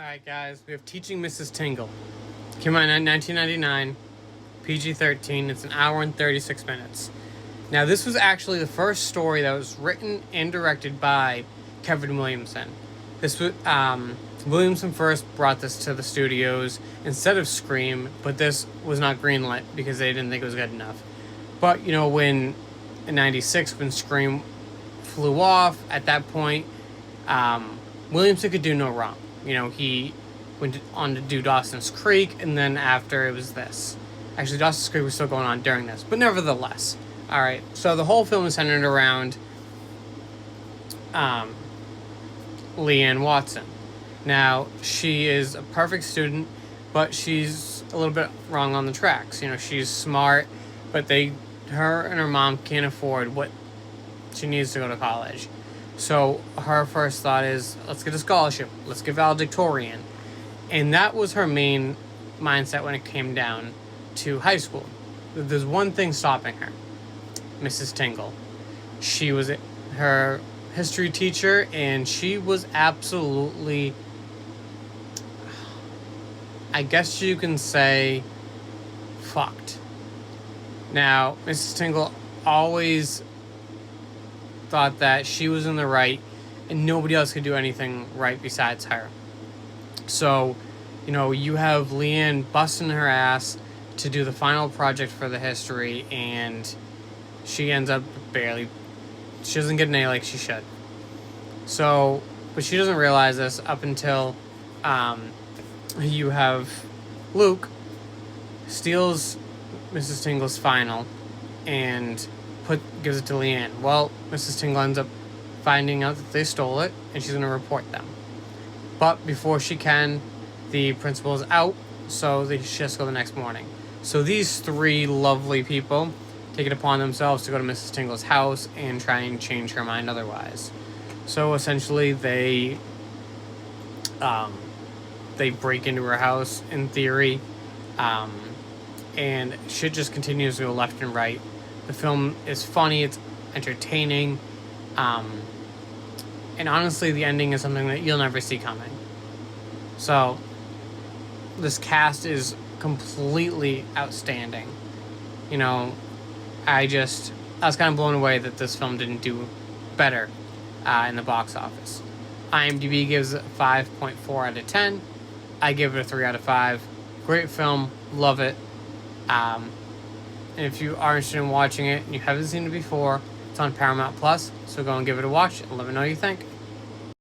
Alright guys, we have Teaching Mrs. Tingle. Came out in 1999, PG-13. It's an hour and 36 minutes. Now this was actually the first story that was written and directed by Kevin Williamson. This was Williamson first brought this to the studios instead of Scream, but this was not greenlit because they didn't think it was good enough. But you know, when in '96 when Scream flew off, at that point, Williamson could do no wrong. You know, he went on to do Dawson's Creek, and then after it was this. Actually, Dawson's Creek was still going on during this, but nevertheless. Alright, so the whole film is centered around Leanne Watson. Now, she is a perfect student, but she's a little bit wrong on the tracks. You know, she's smart, but her and her mom can't afford what she needs to go to college. So her first thought is, let's get a scholarship. Let's get valedictorian. And that was her main mindset when it came down to high school. There's one thing stopping her. Mrs. Tingle. She was her history teacher, and she was absolutely, I guess you can say, fucked. Now, Mrs. Tingle always thought that she was in the right and nobody else could do anything right besides her. So, you know, you have Leanne busting her ass to do the final project for the history, and she ends up she doesn't get an A like she should. So, but she doesn't realize this up until you have Luke steals Mrs. Tingle's final and gives it to Leanne. Well, Mrs. Tingle ends up finding out that they stole it, and she's going to report them. But before she can, the principal is out, so she has to go the next morning. So these three lovely people take it upon themselves to go to Mrs. Tingle's house and try and change her mind otherwise. So essentially, they break into her house, in theory, and shit just continues to go left and right. The film is funny, it's entertaining, and honestly, the ending is something that you'll never see coming. So, this cast is completely outstanding. You know, I was kind of blown away that this film didn't do better in the box office. IMDb gives it 5.4 out of 10. I give it a 3 out of 5. Great film, love it. And if you are interested in watching it and you haven't seen it before, it's on Paramount Plus, so go and give it a watch and let me know what you think.